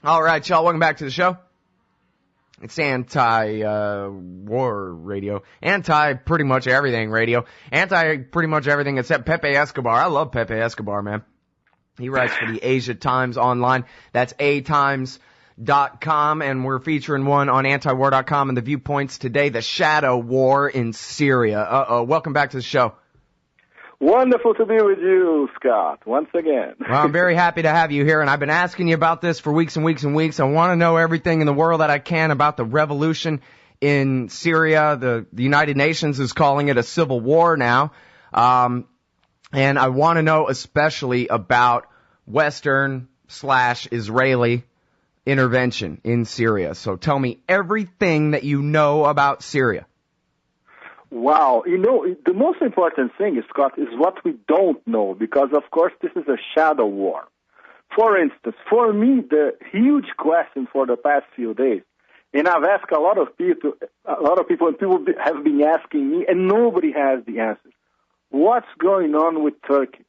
All right, y'all, welcome back to the show. It's anti-war radio. Anti-pretty much everything radio. Anti-pretty much everything except Pepe Escobar. I love Pepe Escobar, man. He writes for the Asia Times Online. That's atimes.com, and we're featuring one on antiwar.com and the viewpoints today, the shadow war in Syria. Welcome back to the show. Wonderful to be with you, Scott, once again. Well, I'm very happy to have you here, and I've been asking you about this for weeks and weeks and weeks. I want to know everything in the world that I can about the revolution in Syria. The United Nations is calling it a civil war now. And I want to know especially about Western/Israeli intervention in Syria. So tell me everything that you know about Syria. Wow. The most important thing, Scott, is what we don't know, because, of course, this is a shadow war. For instance, for me, the huge question for the past few days, and I've asked a lot of people, and people have been asking me, and nobody has the answers. What's going on with Turkey?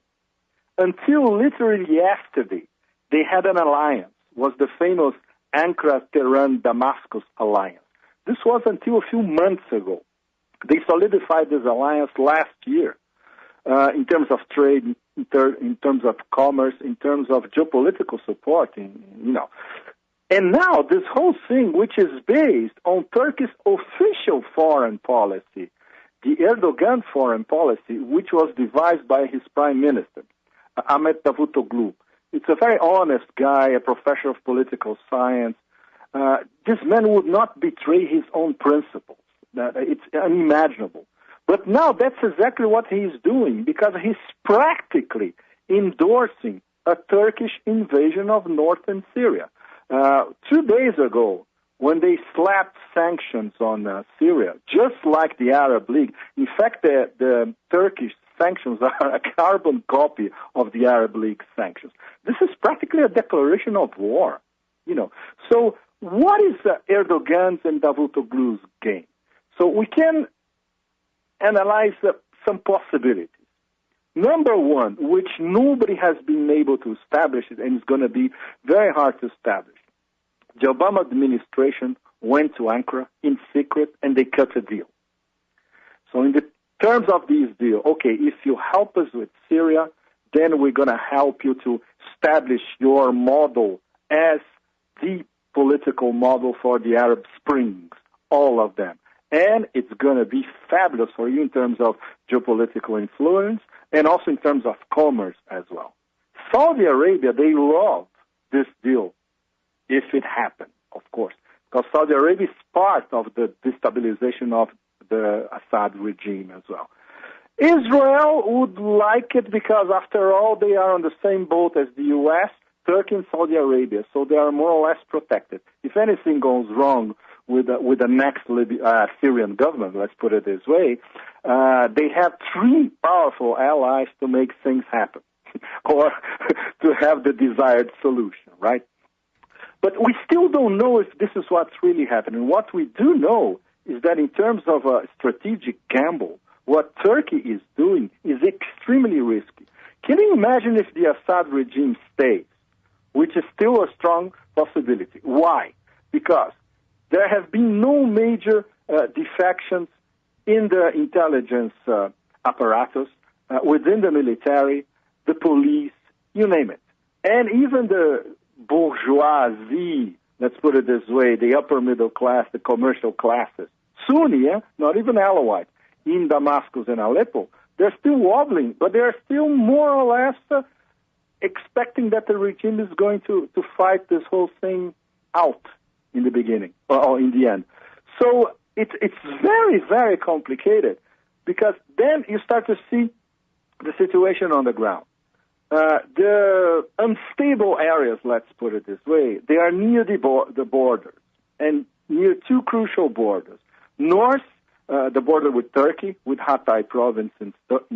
Until literally yesterday, they had an alliance, was the famous Ankara-Tehran-Damascus alliance. This was until a few months ago. They solidified this alliance last year in terms of trade, in terms of commerce, in terms of geopolitical support, And now this whole thing, which is based on Turkey's official foreign policy, the Erdogan foreign policy, which was devised by his prime minister, Ahmet Davutoglu. It's a very honest guy, a professor of political science. This man would not betray his own principles. It's unimaginable. But now that's exactly what he's doing, because he's practically endorsing a Turkish invasion of northern Syria. 2 days ago, when they slapped sanctions on Syria, just like the Arab League, in fact, the Turkish sanctions are a carbon copy of the Arab League sanctions. This is practically a declaration of war. So what is Erdogan's and Davutoglu's game? So we can analyze some possibilities. Number one, which nobody has been able to establish, and it's going to be very hard to establish. The Obama administration went to Ankara in secret, and they cut a deal. So in the terms of this deal, okay, if you help us with Syria, then we're going to help you to establish your model as the political model for the Arab Springs, all of them. And it's going to be fabulous for you in terms of geopolitical influence and also in terms of commerce as well. Saudi Arabia, they love this deal if it happens, of course, because Saudi Arabia is part of the destabilization of the Assad regime as well. Israel would like it because, after all, they are on the same boat as the U.S., Turkey, and Saudi Arabia, so they are more or less protected. If anything goes wrong with the next Syrian government, let's put it this way, they have three powerful allies to make things happen or to have the desired solution, right? But we still don't know if this is what's really happening. What we do know is that in terms of a strategic gamble, what Turkey is doing is extremely risky. Can you imagine if the Assad regime stays, which is still a strong possibility? Why? Because there have been no major defections in the intelligence apparatus, within the military, the police, you name it. And even the bourgeoisie, let's put it this way, the upper middle class, the commercial classes, Sunni, not even Alawite, in Damascus and Aleppo, they're still wobbling, but they're still more or less expecting that the regime is going to fight this whole thing out in the beginning, or in the end. So it's very, very complicated, because then you start to see the situation on the ground. The unstable areas, let's put it this way, they are near the borders, and near two crucial borders. North, the border with Turkey, with Hatay province in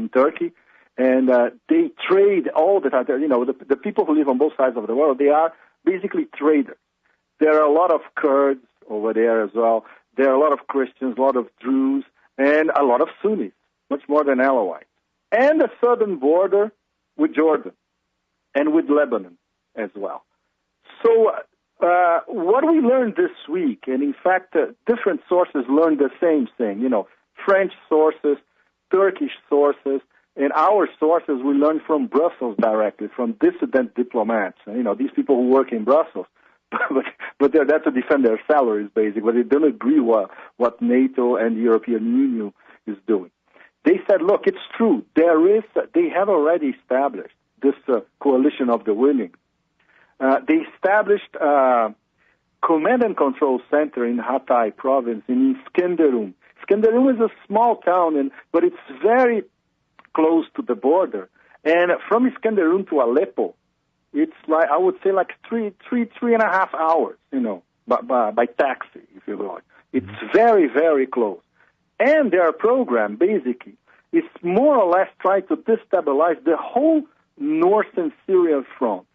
Turkey, and they trade all the time. The people who live on both sides of the world, they are basically traders. There are a lot of Kurds over there as well. There are a lot of Christians, a lot of Druze, and a lot of Sunnis, much more than Alawites. And the southern border with Jordan and with Lebanon as well. So What we learned this week, and in fact, different sources learned the same thing, French sources, Turkish sources, and our sources we learned from Brussels directly, from dissident diplomats, these people who work in Brussels. but they're there to defend their salaries, basically, but they don't agree what NATO and the European Union is doing. They said, look, it's true. They have already established this coalition of the willing. They established a command and control center in Hatay province in Iskenderun. Iskenderun is a small town, but it's very close to the border. And from Iskenderun to Aleppo, it's like, I would say, like three and a half hours, by taxi, if you will. It's very, very close. And their program, basically, is more or less trying to destabilize the whole northern Syrian front.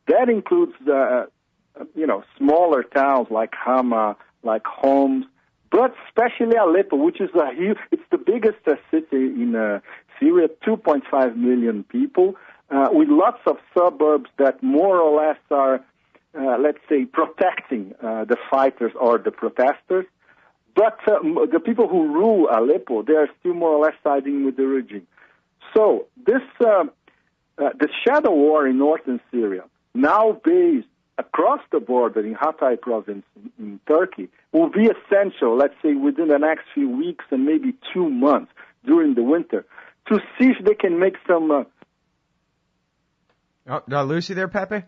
That includes, smaller towns like Hama, like Homs, but especially Aleppo, which is it's the biggest city in Syria, 2.5 million people, with lots of suburbs that more or less are, let's say, protecting the fighters or the protesters. But the people who rule Aleppo, they are still more or less siding with the regime. So this, the shadow war in northern Syria, now based across the border in Hatay province in Turkey, will be essential, let's say, within the next few weeks and maybe 2 months during the winter, to see if they can make some... Did I lose you there, Pepe?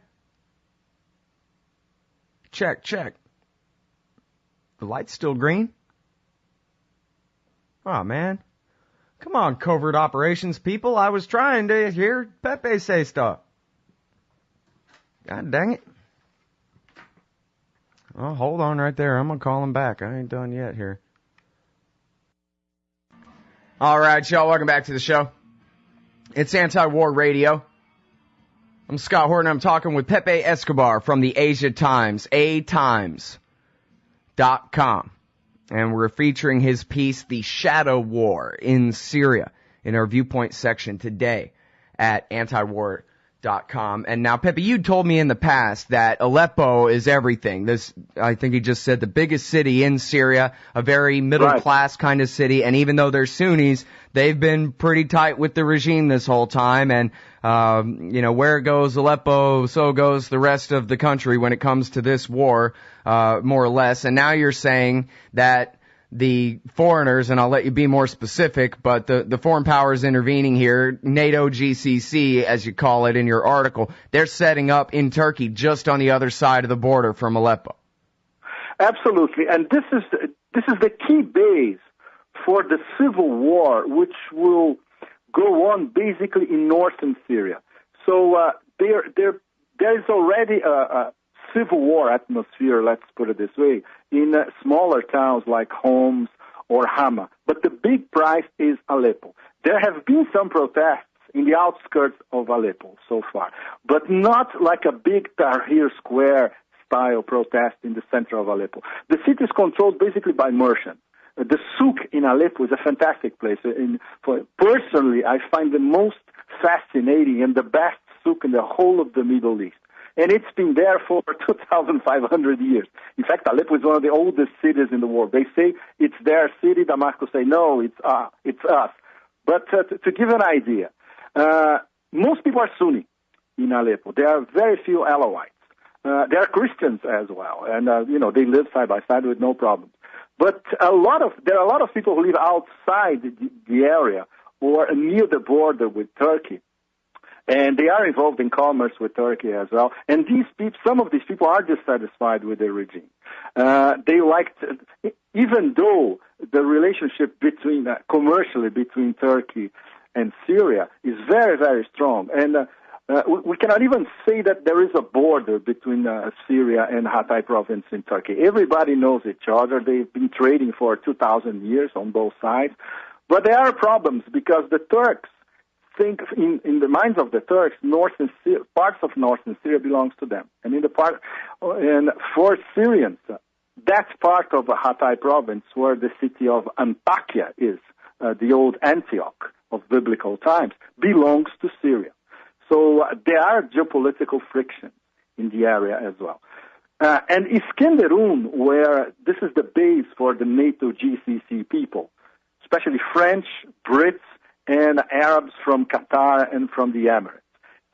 Check. The light's still green? Oh, man. Come on, covert operations people. I was trying to hear Pepe say stuff. God dang it. Oh, hold on right there. I'm going to call him back. I ain't done yet here. All right, y'all. Welcome back to the show. It's Anti-War Radio. I'm Scott Horton. I'm talking with Pepe Escobar from the Asia Times, atimes.com. And we're featuring his piece, The Shadow War in Syria, in our viewpoint section today at antiwar.com. And now, Pepe, you told me in the past that Aleppo is everything. I think he just said the biggest city in Syria, a very middle-class kind of city. And even though they're Sunnis, they've been pretty tight with the regime this whole time. And, where goes Aleppo, so goes the rest of the country when it comes to this war, more or less. And now you're saying that the foreigners, and I'll let you be more specific, but the foreign powers intervening here, NATO GCC, as you call it in your article, they're setting up in Turkey just on the other side of the border from Aleppo. Absolutely. And this is the key base for the civil war, which will go on basically in northern Syria. So there is already a civil war atmosphere, let's put it this way, in smaller towns like Homs or Hama. But the big prize is Aleppo. There have been some protests in the outskirts of Aleppo so far, but not like a big Tahrir Square style protest in the center of Aleppo. The city is controlled basically by merchants. The souk in Aleppo is a fantastic place. Personally, I find the most fascinating and the best souk in the whole of the Middle East. And it's been there for 2,500 years. In fact, Aleppo is one of the oldest cities in the world. They say it's their city. Damascus say, no, it's us. But to give an idea, most people are Sunni in Aleppo. There are very few Alawites. There are Christians as well. And, they live side by side with no problem. But there are a lot of people who live outside the area or near the border with Turkey. And they are involved in commerce with Turkey as well. And some of these people are dissatisfied with the regime. Even though the relationship commercially between Turkey and Syria is very, very strong. And we cannot even say that there is a border between Syria and Hatay province in Turkey. Everybody knows each other. They've been trading for 2,000 years on both sides. But there are problems because the Turks think in the minds of the Turks, parts of northern Syria belongs to them, and for Syrians, that part of Hatay province where the city of Antakya is, the old Antioch of biblical times, belongs to Syria. So there are geopolitical frictions in the area as well. And Iskenderun, where this is the base for the NATO GCC people, especially French, Brits, and Arabs from Qatar and from the Emirates.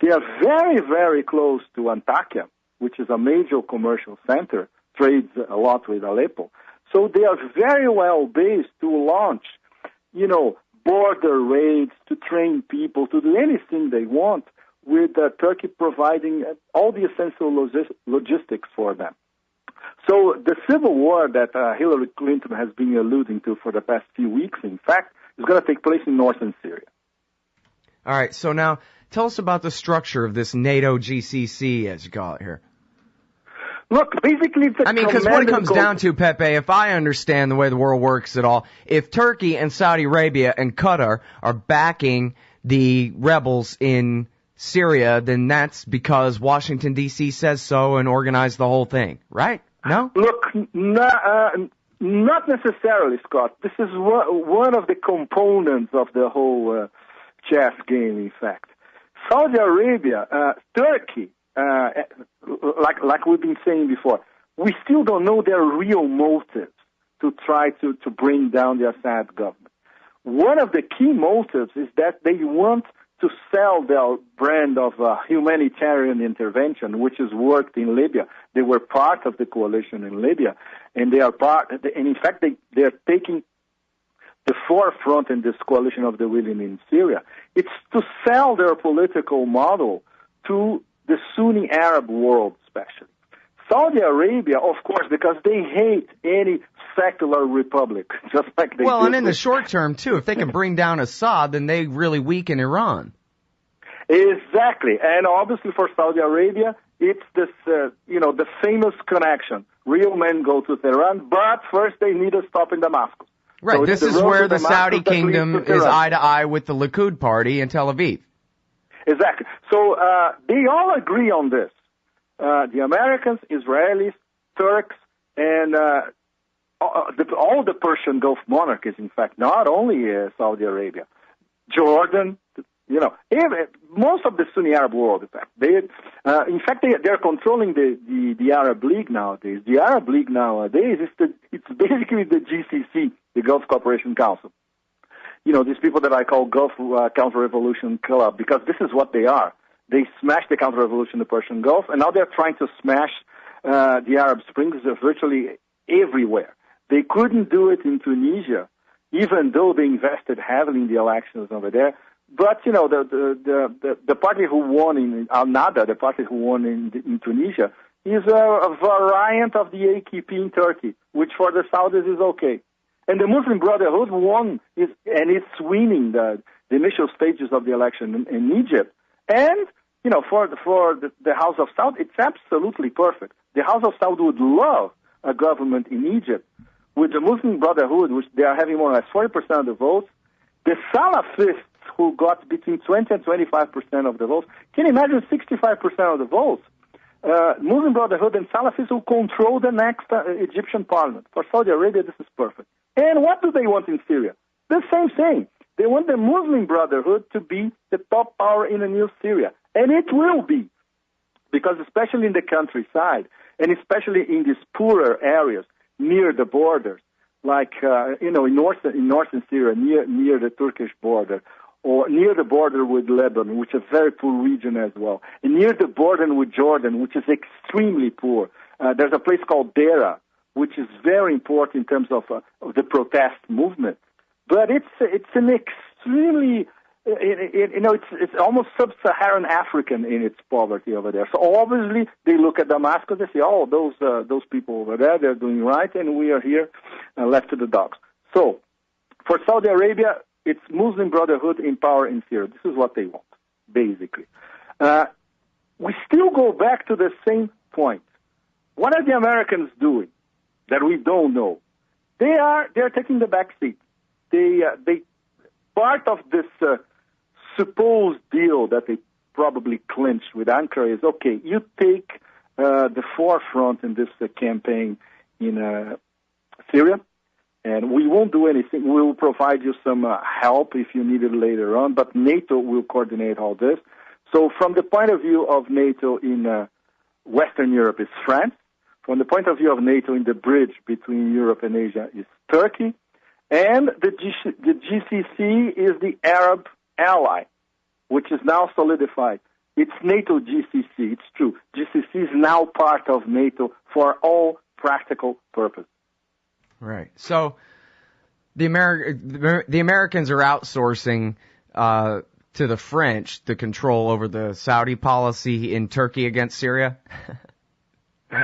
They are very, very close to Antakya, which is a major commercial center, trades a lot with Aleppo. So they are very well based to launch, border raids, to train people, to do anything they want, with Turkey providing all the essential logistics for them. So the civil war that Hillary Clinton has been alluding to for the past few weeks, in fact, is going to take place in northern Syria. All right, so now tell us about the structure of this NATO GCC, as you call it here. Look, basically it's because what it comes down to, Pepe, if I understand the way the world works at all, if Turkey and Saudi Arabia and Qatar are backing the rebels in Syria, then that's because Washington, D.C. says so and organized the whole thing, right? No? Look, not necessarily, Scott. This is one of the components of the whole chess game, in fact. Saudi Arabia, Turkey, like we've been saying before, we still don't know their real motives to try to bring down the Assad government. One of the key motives is that they want to sell their brand of humanitarian intervention, which has worked in Libya. They were part of the coalition in Libya, and they are and in fact, they are taking the forefront in this coalition of the willing in Syria. It's to sell their political model to the Sunni Arab world, especially. Saudi Arabia, of course, because they hate any secular republic, just like they and in the short term, too, if they can bring down Assad, then they really weaken Iran. Exactly. And obviously for Saudi Arabia, it's this, the famous connection. Real men go to Tehran, but first they need a stop in Damascus. Right, so this is where the Saudi kingdom is eye to eye with the Likud party in Tel Aviv. Exactly. So they all agree on this. The Americans, Israelis, Turks, and all the Persian Gulf monarchies, in fact, not only Saudi Arabia, Jordan, most of the Sunni Arab world, in fact. They're controlling the Arab League nowadays. The Arab League nowadays, it's basically the GCC, the Gulf Cooperation Council. These people that I call Gulf Counter-Revolution Club, because this is what they are. They smashed the counter-revolution in the Persian Gulf, and now they're trying to smash the Arab Springs virtually everywhere. They couldn't do it in Tunisia, even though they invested heavily in the elections over there. But, the party who won in Al-Nada, the party who won in Tunisia, is a variant of the AKP in Turkey, which for the Saudis is okay. And the Muslim Brotherhood won, and it's winning the initial stages of the election in Egypt. And, for the House of Saud, it's absolutely perfect. The House of Saud would love a government in Egypt with the Muslim Brotherhood, which they are having more or less 40% of the votes. The Salafists, who got between 20 and 25% of the votes, can you imagine 65% of the votes? Muslim Brotherhood and Salafists will control the next Egyptian parliament. For Saudi Arabia, this is perfect. And what do they want in Syria? The same thing. They want the Muslim Brotherhood to be the top power in the new Syria. And it will be. Because especially in the countryside, and especially in these poorer areas near the borders, like, in northern Syria, near the Turkish border, or near the border with Lebanon, which is a very poor region as well, and near the border with Jordan, which is extremely poor. There's a place called Dera, which is very important in terms of the protest movement. But it's an extremely, it's almost sub-Saharan African in its poverty over there. So obviously they look at Damascus, they say, oh, those people over there, they're doing right, and we are here left to the dogs. So for Saudi Arabia, it's Muslim Brotherhood in power in Syria. This is what they want, basically. We still go back to the same point. What are the Americans doing that we don't know? They're taking the back seat. They part of this supposed deal that they probably clinched with Ankara is, okay, you take the forefront in this campaign in Syria, and we won't do anything. We will provide you some help if you need it later on, but NATO will coordinate all this. So from the point of view of NATO in Western Europe is France. from the point of view of NATO in the bridge between Europe and Asia is Turkey, and the GCC is the Arab ally, which is now solidified. It's NATO GCC, it's true. GCC is now part of NATO for all practical purposes. Right. So the Americans are outsourcing to the French the control over the Saudi policy in Turkey against Syria? Or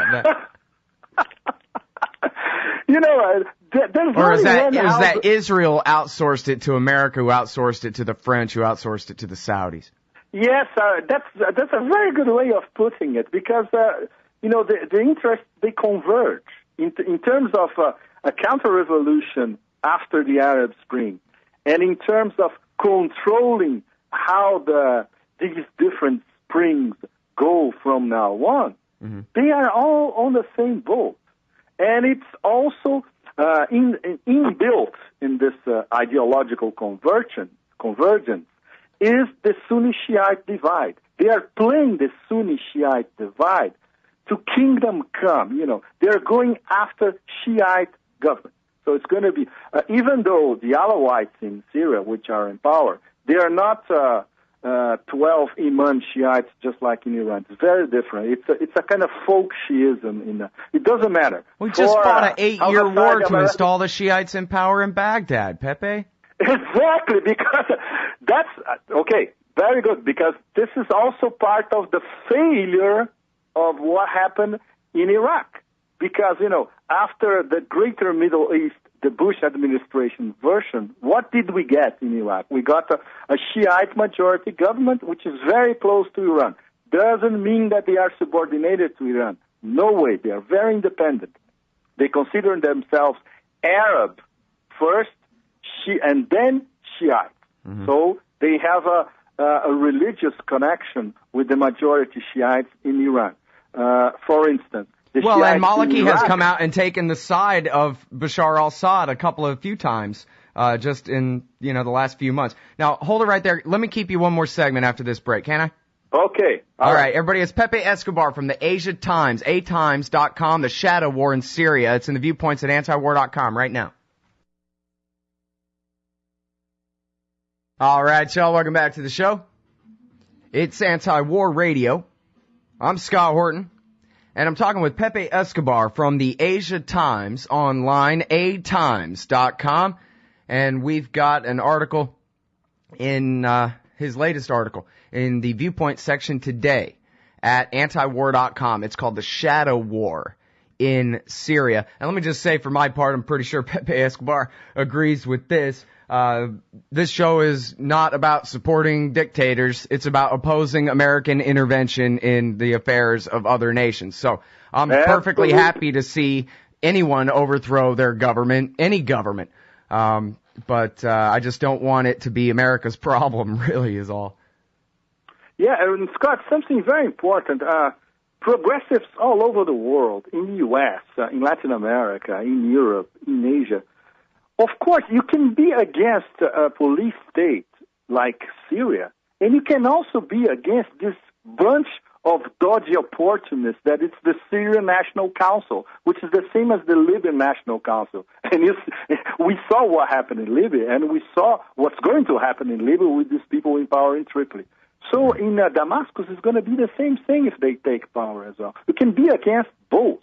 is that Israel outsourced it to America, who outsourced it to the French, who outsourced it to the Saudis? Yes, that's a very good way of putting it, because the interests, they converge in terms of a counter-revolution after the Arab Spring, and in terms of controlling how these different springs go from now on. Mm-hmm. They are all on the same boat, and it's also inbuilt in this ideological convergence is the Sunni-Shiite divide. They are playing the Sunni-Shiite divide to kingdom come. They're going after Shiite government. So it's going to be, even though the Alawites in Syria, which are in power, they are not 12 Imam Shiites just like in Iran. It's very different. It's a kind of folk Shiism. It doesn't matter. We just fought an 8-year war to install the Shiites in power in Baghdad, Pepe. Exactly, because that's, okay, very good, because this is also part of the failure of what happened in Iraq. Because, after the Greater Middle East, the Bush administration version, what did we get in Iraq? We got a Shiite majority government, which is very close to Iran. Doesn't mean that they are subordinated to Iran. No way. They are very independent. They consider themselves Arab first, and then Shiite. Mm-hmm. So they have a religious connection with the majority Shiites in Iran. For instance, and Maliki has come out and taken the side of Bashar al-Assad a few times, just in, the last few months. Now, hold it right there. Let me keep you one more segment after this break, can I? Okay. All right, everybody, it's Pepe Escobar from the Asia Times, atimes.com, the shadow war in Syria. It's in the viewpoints at antiwar.com right now. All right, y'all, welcome back to the show. It's Anti-War Radio. I'm Scott Horton. And I'm talking with Pepe Escobar from the Asia Times online, atimes.com. And we've got an article in his latest article in the Viewpoint section today at antiwar.com. It's called The Shadow War in Syria. And let me just say, for my part, I'm pretty sure Pepe Escobar agrees with this. This show is not about supporting dictators. It's about opposing American intervention in the affairs of other nations. So I'm perfectly happy to see anyone overthrow their government, any government. But I just don't want it to be America's problem, really, is all. Yeah, and Scott, something very important. Progressives all over the world, in the U.S., in Latin America, in Europe, in Asia, of course, you can be against a police state like Syria, and you can also be against this bunch of dodgy opportunists that it's the Syrian National Council, which is the same as the Libyan National Council. And we saw what happened in Libya, and we saw what's going to happen in Libya with these people in power in Tripoli. So in Damascus, it's going to be the same thing if they take power as well. You can be against both.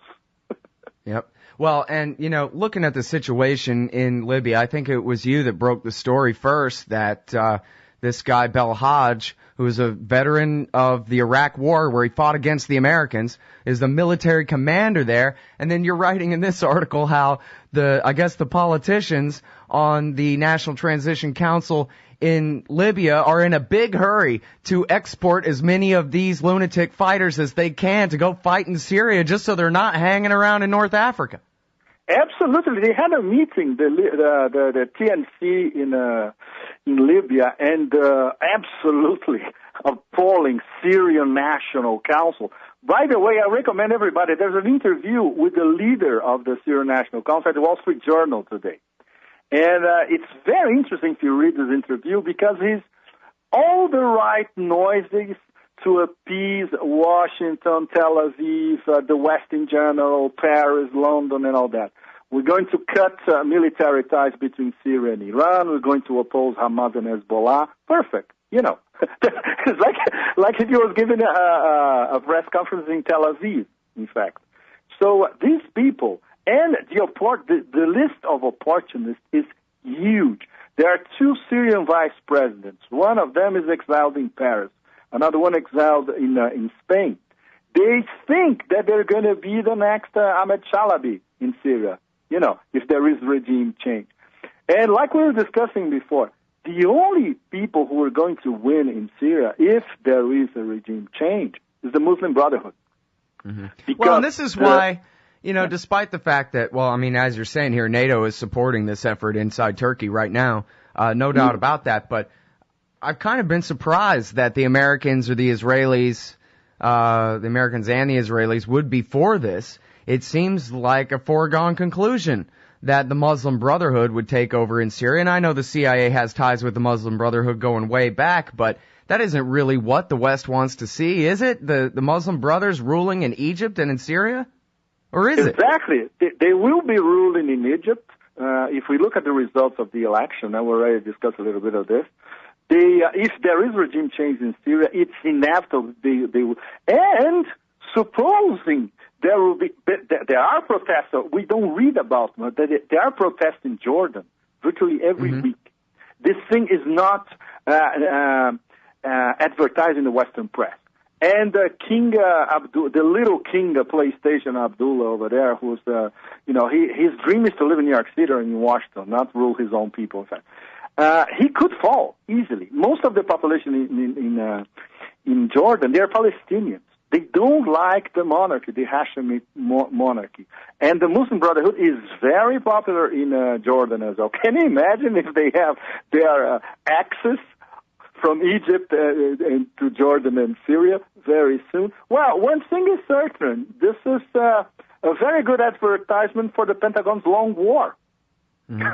Yep. Well, and, looking at the situation in Libya, I think it was you that broke the story first that this guy, Belhaj, who is a veteran of the Iraq War where he fought against the Americans, is the military commander there. And then you're writing in this article how the politicians on the National Transition Council in Libya are in a big hurry to export as many of these lunatic fighters as they can to go fight in Syria just so they're not hanging around in North Africa. Absolutely. They had a meeting, the TNC in Libya, and absolutely appalling Syrian National Council. By the way, I recommend everybody, there's an interview with the leader of the Syrian National Council at the Wall Street Journal today. And it's very interesting to read this interview because he's all the right noises to appease Washington, Tel Aviv, the West in general, Paris, London, and all that. We're going to cut military ties between Syria and Iran. We're going to oppose Hamas and Hezbollah. Perfect. You know, it's like if you was giving a press conference in Tel Aviv, in fact. So these people, and the list of opportunists is huge. There are two Syrian vice presidents. One of them is exiled in Paris. Another one exiled in Spain. They think that they're going to be the next Ahmed Shalabi in Syria, you know, if there is regime change. And like we were discussing before, the only people who are going to win in Syria, if there is a regime change, is the Muslim Brotherhood. Mm-hmm. Well, and this is why, you know, despite the fact that, well, I mean, as you're saying here, NATO is supporting this effort inside Turkey right now, no doubt about that, but I've kind of been surprised that the Americans or the Israelis, the Americans and the Israelis would be for this. It seems like a foregone conclusion that the Muslim Brotherhood would take over in Syria. And I know the CIA has ties with the Muslim Brotherhood going way back, but that isn't really what the West wants to see, is it? The Muslim Brothers ruling in Egypt and in Syria? Or is it? Exactly. They will be ruling in Egypt. If we look at the results of the election, and we already discussed a little bit of this, if there is regime change in Syria, it's inevitable. They will. And supposing there will be, there are protests. We don't read about them. There are protests in Jordan virtually every week. This thing is not advertised in the Western press. And King Abdullah, the little king of PlayStation Abdullah over there, who's his dream is to live in New York City or in Washington, not rule his own people. In fact, he could fall easily. Most of the population in Jordan, they are Palestinians. They don't like the monarchy, the Hashemite monarchy. And the Muslim Brotherhood is very popular in Jordan as well. Can you imagine if they have their access from Egypt to Jordan and Syria very soon? Well, one thing is certain. This is a very good advertisement for the Pentagon's long war. Mm-hmm.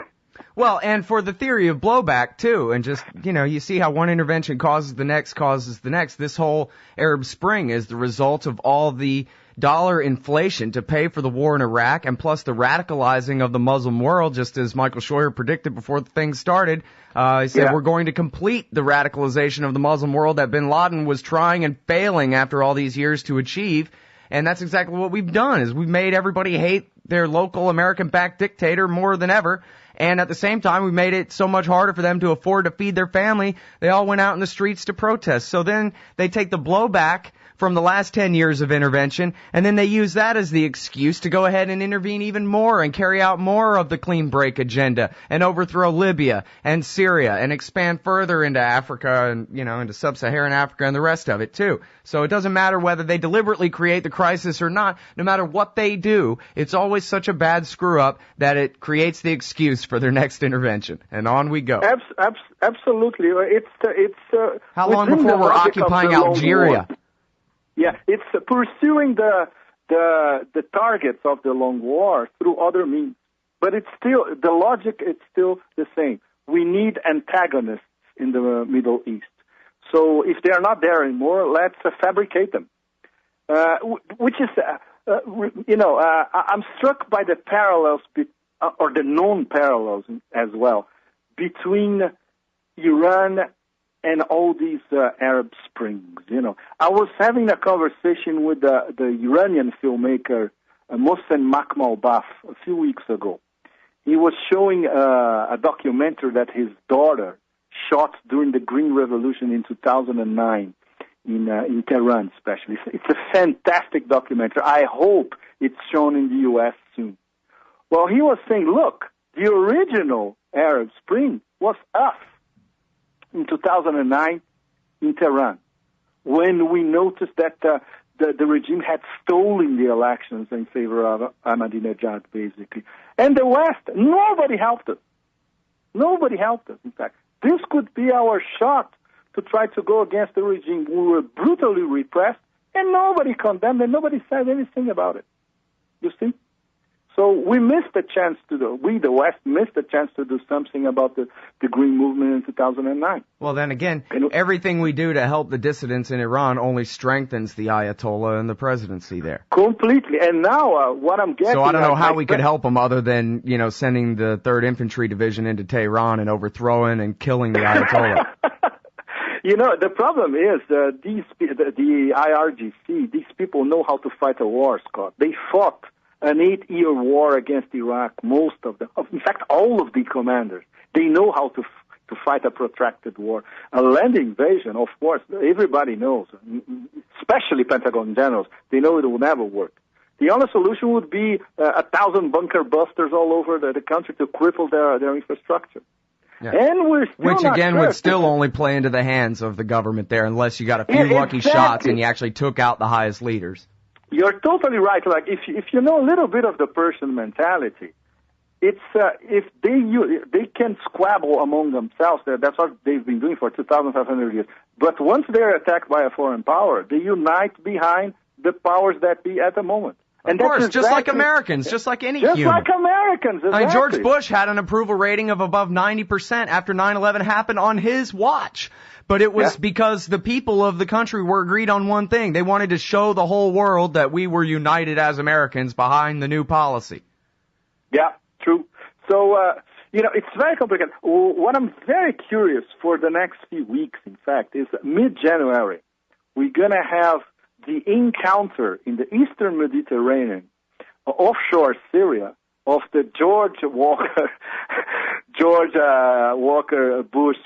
Well, and for the theory of blowback, too, and just, you know, you see how one intervention causes the next. This whole Arab Spring is the result of all the dollar inflation to pay for the war in Iraq, and plus the radicalizing of the Muslim world, just as Michael Scheuer predicted before the thing started. He said we're going to complete the radicalization of the Muslim world that bin Laden was trying and failing after all these years to achieve. And that's exactly what we've done, is we've made everybody hate their local American-backed dictator more than ever. And at the same time, we made it so much harder for them to afford to feed their family, they all went out in the streets to protest. So then they take the blowback from the last 10 years of intervention, and then they use that as the excuse to go ahead and intervene even more and carry out more of the clean break agenda and overthrow Libya and Syria and expand further into Africa and, you know, into sub-Saharan Africa and the rest of it too. So it doesn't matter whether they deliberately create the crisis or not. No matter what they do, it's always such a bad screw-up that it creates the excuse for their next intervention. And on we go. Absolutely. It's how long before we're occupying Algeria? Yeah, it's pursuing the targets of the long war through other means. But it's still, the logic is still the same. We need antagonists in the Middle East. So if they are not there anymore, let's fabricate them. Which is, I'm struck by the parallels, or the known parallels as well, between Iran and all these Arab Springs. You know, I was having a conversation with the Iranian filmmaker Mohsen Makhmalbaf a few weeks ago. He was showing a documentary that his daughter shot during the Green Revolution in 2009 in Tehran, especially. It's a fantastic documentary. I hope it's shown in the U.S. soon. Well, he was saying, look, the original Arab Spring was us. In 2009 in Tehran, when we noticed that the regime had stolen the elections in favor of Ahmadinejad, basically. And the West, nobody helped us. Nobody helped us, in fact. This could be our shot to try to go against the regime. We were brutally repressed, and nobody condemned, and nobody said anything about it. You see? So So we missed a chance the West missed a chance to do something about the Green Movement in 2009. Well, then again, everything we do to help the dissidents in Iran only strengthens the Ayatollah and the presidency there. Completely. And now what I'm getting... So I don't know how we could help them other than, sending the 3rd Infantry Division into Tehran and overthrowing and killing the Ayatollah. The problem is the IRGC, these people know how to fight a war, Scott. They fought an 8-year war against Iraq, most of them. In fact, all of the commanders. They know how to fight a protracted war. A land invasion, of course, everybody knows, especially Pentagon generals. They know it will never work. The only solution would be 1,000 bunker busters all over the country to cripple their infrastructure. Yeah. And we're still Which again would still only play into the hands of the government there unless you got a few lucky shots and you actually took out the highest leaders. You're totally right. Like if you know a little bit of the Persian mentality, it's if they can squabble among themselves. That's what they've been doing for 2,500 years. But once they're attacked by a foreign power, they unite behind the powers that be at the moment. And of course, just like Americans, just like any human. Just like Americans, exactly. I mean, George Bush had an approval rating of above 90% after 9/11 happened on his watch. But it was because the people of the country were agreed on one thing. They wanted to show the whole world that we were united as Americans behind the new policy. Yeah, true. So, it's very complicated. What I'm very curious for the next few weeks, in fact, is mid-January, we're going to have the encounter in the eastern Mediterranean, offshore Syria, of the George Walker Bush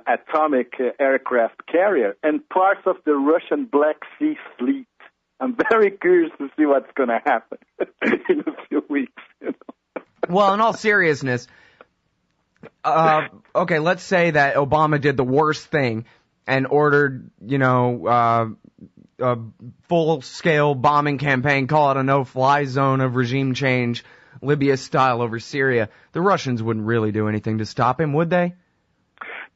atomic aircraft carrier and parts of the Russian Black Sea Fleet. I'm very curious to see what's going to happen in a few weeks. Well, in all seriousness, okay, let's say that Obama did the worst thing and ordered, a full-scale bombing campaign, call it a no-fly zone of regime change, Libya style over Syria. The Russians wouldn't really do anything to stop him, would they?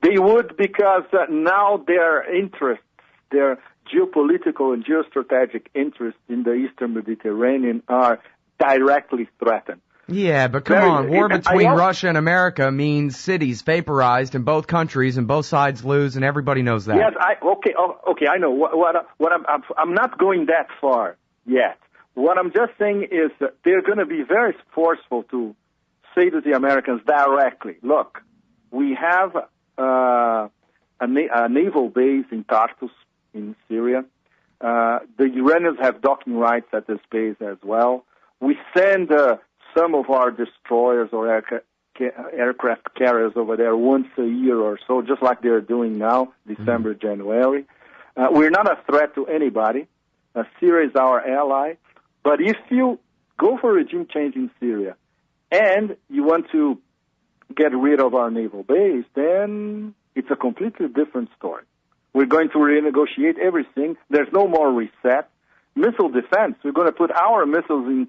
They would, because now their interests, their geopolitical and geostrategic interests in the eastern Mediterranean are directly threatened. Yeah, but come on, war between Russia and America means cities vaporized in both countries and both sides lose, and everybody knows that. Yes, okay, I know. What I'm not going that far yet. What I'm just saying is that they're going to be very forceful to say to the Americans directly, look, we have a naval base in Tartus in Syria. The Iranians have docking rights at this base as well. We send some of our destroyers or aircraft carriers over there once a year or so, just like they're doing now, December, January. We're not a threat to anybody. Syria is our ally. But if you go for regime change in Syria and you want to get rid of our naval base, then it's a completely different story. We're going to renegotiate everything. There's no more reset. Missile defense, we're going to put our missiles in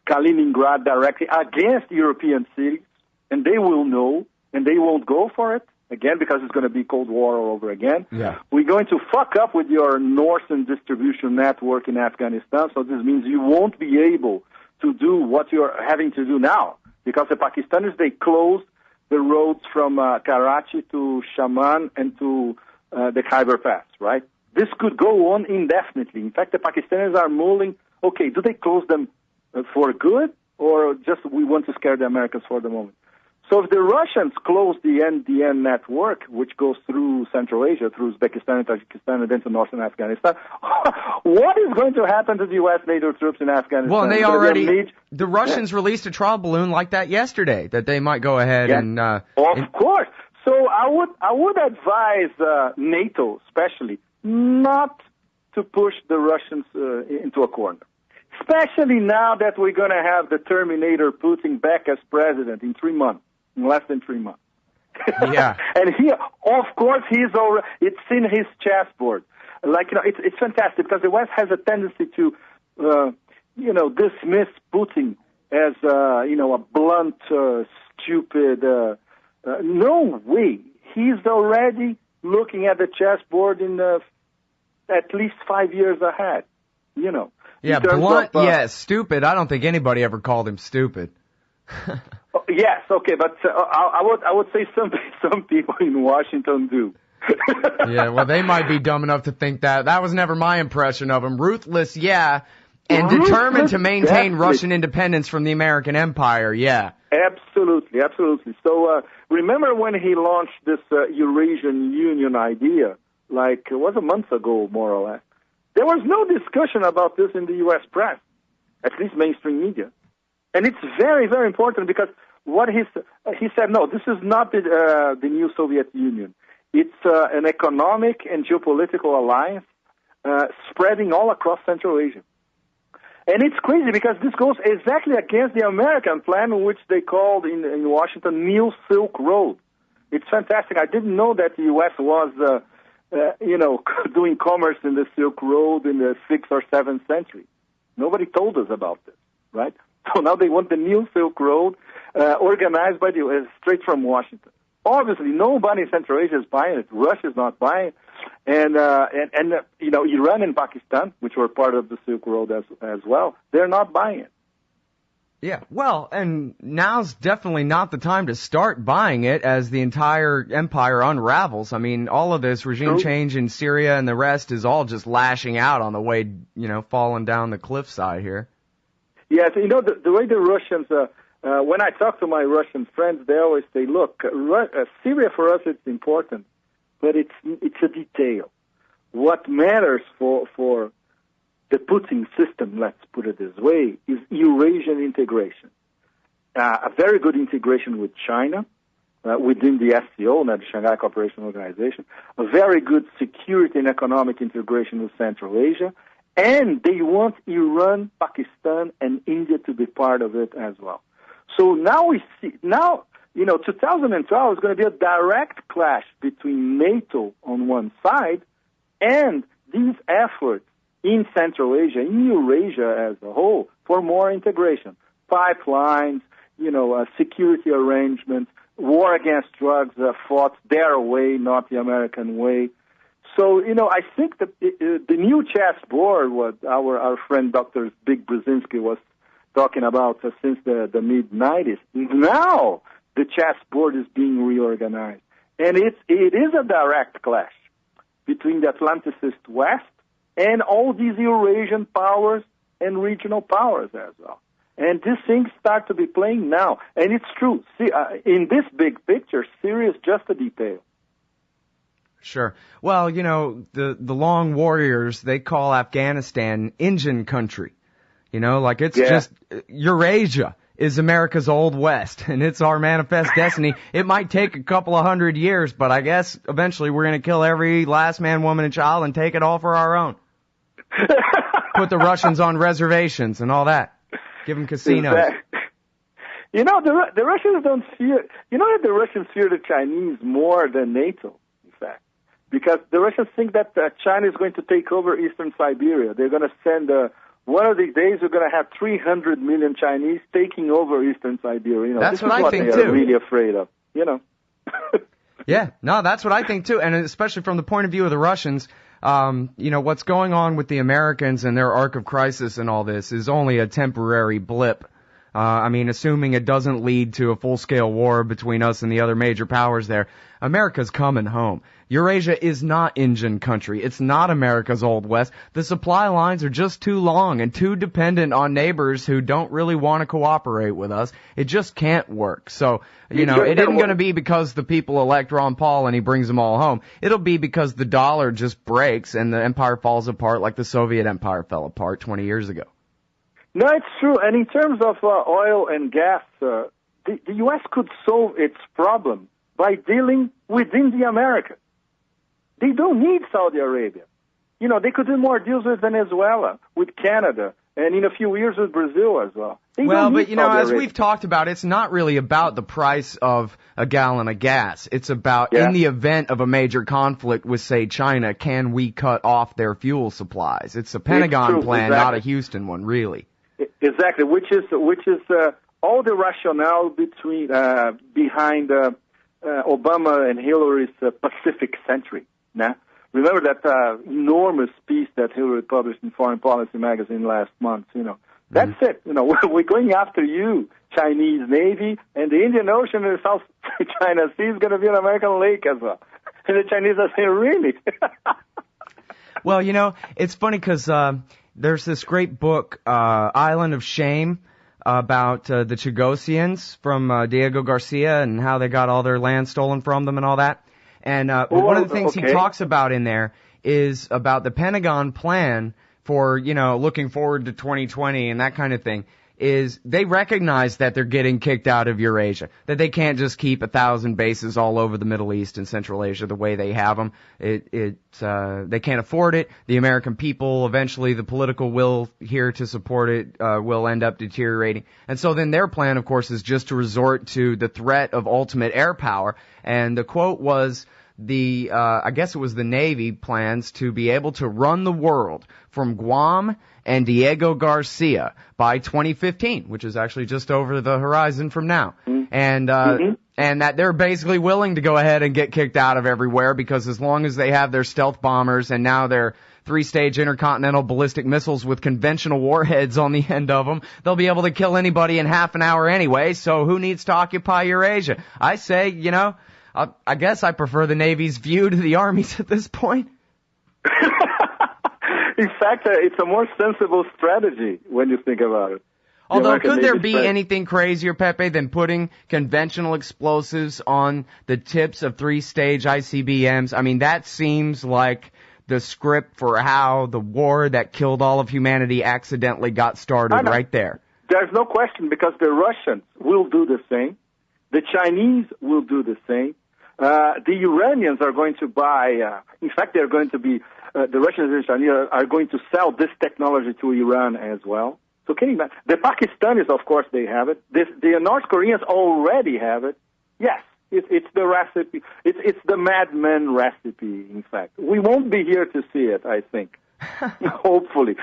Kaliningrad directly against European cities, and they will know, and they won't go for it, again, because it's going to be Cold War all over again. Yeah. We're going to fuck up with your northern distribution network in Afghanistan, so this means you won't be able to do what you're having to do now, because the Pakistanis, they closed the roads from Karachi to Shaman and to the Khyber Pass, right? This could go on indefinitely. In fact, the Pakistanis are mulling, okay, do they close them for good, or just we want to scare the Americans for the moment? So if the Russians close the NDN network, which goes through Central Asia, through Uzbekistan and Tajikistan, and then to northern Afghanistan, what is going to happen to the US NATO troops in Afghanistan? Well, and the Russians released a trial balloon like that yesterday, that they might go ahead and... Of course. So I would advise NATO, especially, not to push the Russians into a corner. Especially now that we're going to have the Terminator Putin back as president in 3 months, in less than 3 months. Yeah. And he, of course, it's in his chessboard. It's fantastic because the West has a tendency to, dismiss Putin as, a blunt, stupid. No way. He's already looking at the chessboard in at least 5 years ahead. Yeah, blunt, yes. Stupid, I don't think anybody ever called him stupid. Yes, okay, but I would say some people in Washington do. Yeah, well, they might be dumb enough to think that. That was never my impression of him. Ruthless, yeah, and determined to maintain Russian independence from the American empire, yeah. Absolutely, absolutely. So remember when he launched this Eurasian Union idea, like it was a month ago, more or less. There was no discussion about this in the U.S. press, at least mainstream media. And it's very, very important because what he said, no, this is not the new Soviet Union. It's an economic and geopolitical alliance spreading all across Central Asia. And it's crazy because this goes exactly against the American plan, which they called in Washington New Silk Road. It's fantastic. I didn't know that the U.S. was, doing commerce in the Silk Road in the 6th or 7th century. Nobody told us about this, right? So now they want the New Silk Road organized by the U.S. straight from Washington. Obviously, nobody in Central Asia is buying it. Russia is not buying it. And Iran and Pakistan, which were part of the Silk Road as well, they're not buying it. Yeah, well, and now's definitely not the time to start buying it as the entire empire unravels. I mean, all of this regime change in Syria and the rest is all just lashing out on the way, falling down the cliffside here. Yes, the way the Russians, when I talk to my Russian friends, they always say, look, Syria for us it's important, but it's a detail. What matters for the Putin system, let's put it this way, is Eurasian integration. A very good integration with China within the SCO, the Shanghai Cooperation Organization. A very good security and economic integration with Central Asia. And they want Iran, Pakistan, and India to be part of it as well. So now 2012 is going to be a direct clash between NATO on one side and these efforts in Central Asia, in Eurasia as a whole, for more integration. Pipelines, security arrangements, war against drugs fought their way, not the American way. So, I think that the new chessboard, what our friend Dr. Big Brzezinski was talking about since the mid-90s, now the chessboard is being reorganized. And it is a direct clash between the Atlanticist West and all these Eurasian powers and regional powers as well. And these things start to be playing now. And it's true. See, in this big picture, Syria is just a detail. Sure. Well, the long warriors, they call Afghanistan Indian country. It's just Eurasia is America's Old West, and it's our manifest destiny. It might take a couple of 100 years, but I guess eventually we're going to kill every last man, woman, and child and take it all for our own. Put the Russians on reservations and all that. Give them casinos. Exactly. The Russians don't fear, that the Russians fear the Chinese more than NATO, in fact. Because the Russians think that China is going to take over eastern Siberia. They're going to send, one of these days, we're going to have 300 million Chinese taking over eastern Siberia. That's what I think, too. They're really afraid of, Yeah, no, that's what I think, too. And especially from the point of view of the Russians, what's going on with the Americans and their arc of crisis and all this is only a temporary blip. Assuming it doesn't lead to a full-scale war between us and the other major powers there, America's coming home. Eurasia is not Indian country. It's not America's Old West. The supply lines are just too long and too dependent on neighbors who don't really want to cooperate with us. It just can't work. So, it isn't going to be because the people elect Ron Paul and he brings them all home. It'll be because the dollar just breaks and the empire falls apart like the Soviet Empire fell apart 20 years ago. No, it's true. And in terms of oil and gas, the U.S. could solve its problem by dealing within the Americas. They don't need Saudi Arabia. They could do more deals with Venezuela, with Canada, and in a few years with Brazil as well. As we've talked about, it's not really about the price of a gallon of gas. It's about, in the event of a major conflict with, say, China, can we cut off their fuel supplies? It's a Pentagon plan, not a Houston one, really. Exactly, which is all the rationale behind Obama and Hillary's Pacific Century. Nah? Remember that enormous piece that Hillary published in Foreign Policy magazine last month? That's it. We're going after you, Chinese Navy, and the Indian Ocean and the South China Sea is going to be an American lake as well. And the Chinese are saying, really? Well, it's funny because there's this great book, Island of Shame, about the Chagosians from Diego Garcia and how they got all their land stolen from them and all that. And one of the things he talks about in there is about the Pentagon plan for, looking forward to 2020 and that kind of thing, is they recognize that they're getting kicked out of Eurasia, that they can't just keep 1,000 bases all over the Middle East and Central Asia the way they have them. They can't afford it. The American people, eventually the political will here to support it, will end up deteriorating. And so then their plan, of course, is just to resort to the threat of ultimate air power. And the quote was, I guess it was the Navy plans to be able to run the world from Guam and Diego Garcia by 2015, which is actually just over the horizon from now. And that they're basically willing to go ahead and get kicked out of everywhere because as long as they have their stealth bombers and now their 3-stage intercontinental ballistic missiles with conventional warheads on the end of them, they'll be able to kill anybody in half an hour anyway, so who needs to occupy Eurasia? I say, I guess I prefer the Navy's view to the Army's at this point. In fact, it's a more sensible strategy when you think about it. Although, could there be anything crazier, Pepe, than putting conventional explosives on the tips of 3-stage ICBMs? I mean, that seems like the script for how the war that killed all of humanity accidentally got started right there. There's no question, because the Russians will do the same. The Chinese will do the same. The Iranians are going to buy, in fact, they're going to be, the Russians and Chinese are going to sell this technology to Iran as well. So can you imagine? The Pakistanis, of course, they have it. The North Koreans already have it. Yes, it's the recipe. It's the Mad Men recipe, in fact. We won't be here to see it, I think. Hopefully.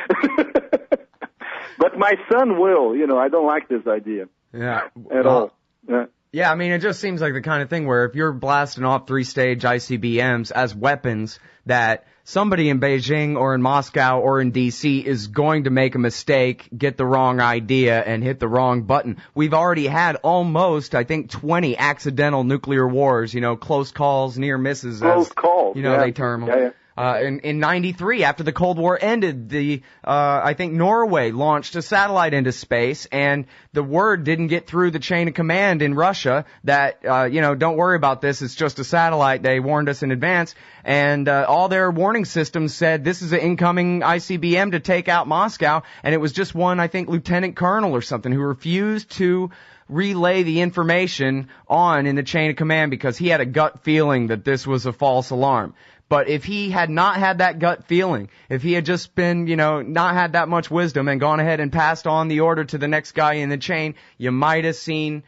But my son will. I don't like this idea. Yeah. At all. Yeah. Yeah, I mean, it just seems like the kind of thing where if you're blasting off 3-stage ICBMs as weapons, that somebody in Beijing or in Moscow or in D.C. is going to make a mistake, get the wrong idea, and hit the wrong button. We've already had almost, I think, 20 accidental nuclear wars, close calls, near misses, close calls, they term them. Yeah. In 93, after the Cold War ended, I think Norway launched a satellite into space, and the word didn't get through the chain of command in Russia that, don't worry about this, it's just a satellite. They warned us in advance, and all their warning systems said this is an incoming ICBM to take out Moscow, and it was just one, I think, lieutenant colonel or something who refused to relay the information on in the chain of command because he had a gut feeling that this was a false alarm. But if he had not had that gut feeling, if he had just been, not had that much wisdom and gone ahead and passed on the order to the next guy in the chain, you might have seen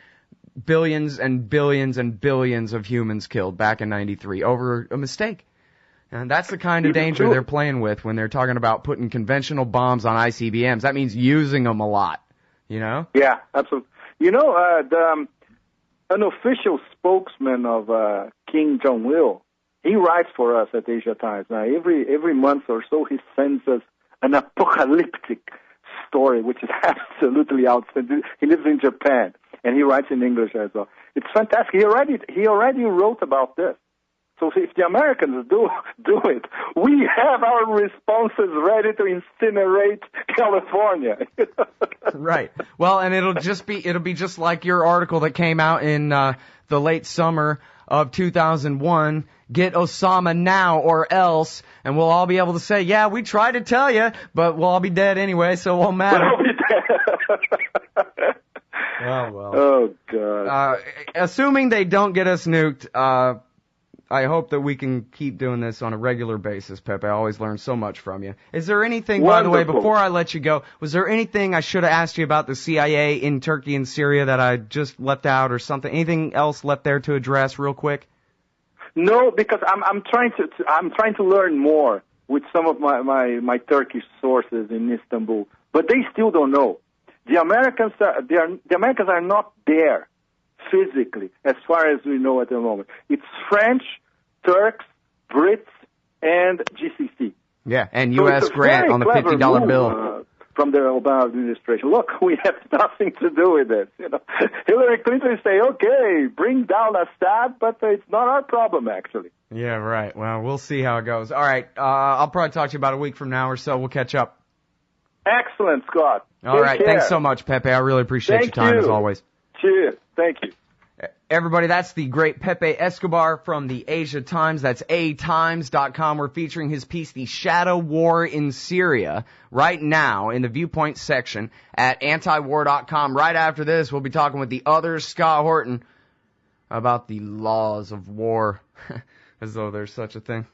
billions and billions and billions of humans killed back in 93 over a mistake. And that's the kind of danger they're playing with when they're talking about putting conventional bombs on ICBMs. That means using them a lot, Yeah, absolutely. The unofficial spokesman of King Jong-il, he writes for us at Asia Times. Now, every month or so, he sends us an apocalyptic story, which is absolutely outstanding. He lives in Japan, and he writes in English as well. It's fantastic. He already wrote about this. So if the Americans do it, we have our responses ready to incinerate California. Right. Well, and it'll be just like your article that came out in the late summer of 2001, get Osama now or else, and we'll all be able to say, yeah, we tried to tell you, but we'll all be dead anyway, so it won't matter. We'll be dead. Oh, well. Oh, God. Assuming they don't get us nuked, I hope that we can keep doing this on a regular basis, Pepe. I always learn so much from you. Is there anything, by the way, before I let you go, was there anything I should have asked you about the CIA in Turkey and Syria that I just left out or something? Anything else left there to address real quick? No, because I'm trying to learn more with some of my Turkish sources in Istanbul, but they still don't know. The Americans are not there physically, as far as we know at the moment. It's French, Turks, Brits, and GCC. Yeah, and So U.S. it's a grant very on the clever $50 move, bill. From the Obama administration. Look, we have nothing to do with this. Hillary Clinton say, okay, bring down Assad, but it's not our problem, actually. Yeah, right. Well, we'll see how it goes. All right, I'll probably talk to you about a week from now or so. We'll catch up. Excellent, Scott. All right, thanks so much, Pepe. I really appreciate your time, as always. Cheers. Thank you. Everybody, that's the great Pepe Escobar from the Asia Times. That's atimes.com. We're featuring his piece, The Shadow War in Syria, right now in the Viewpoint section at antiwar.com. Right after this, we'll be talking with the other Scott Horton about the laws of war, as though there's such a thing.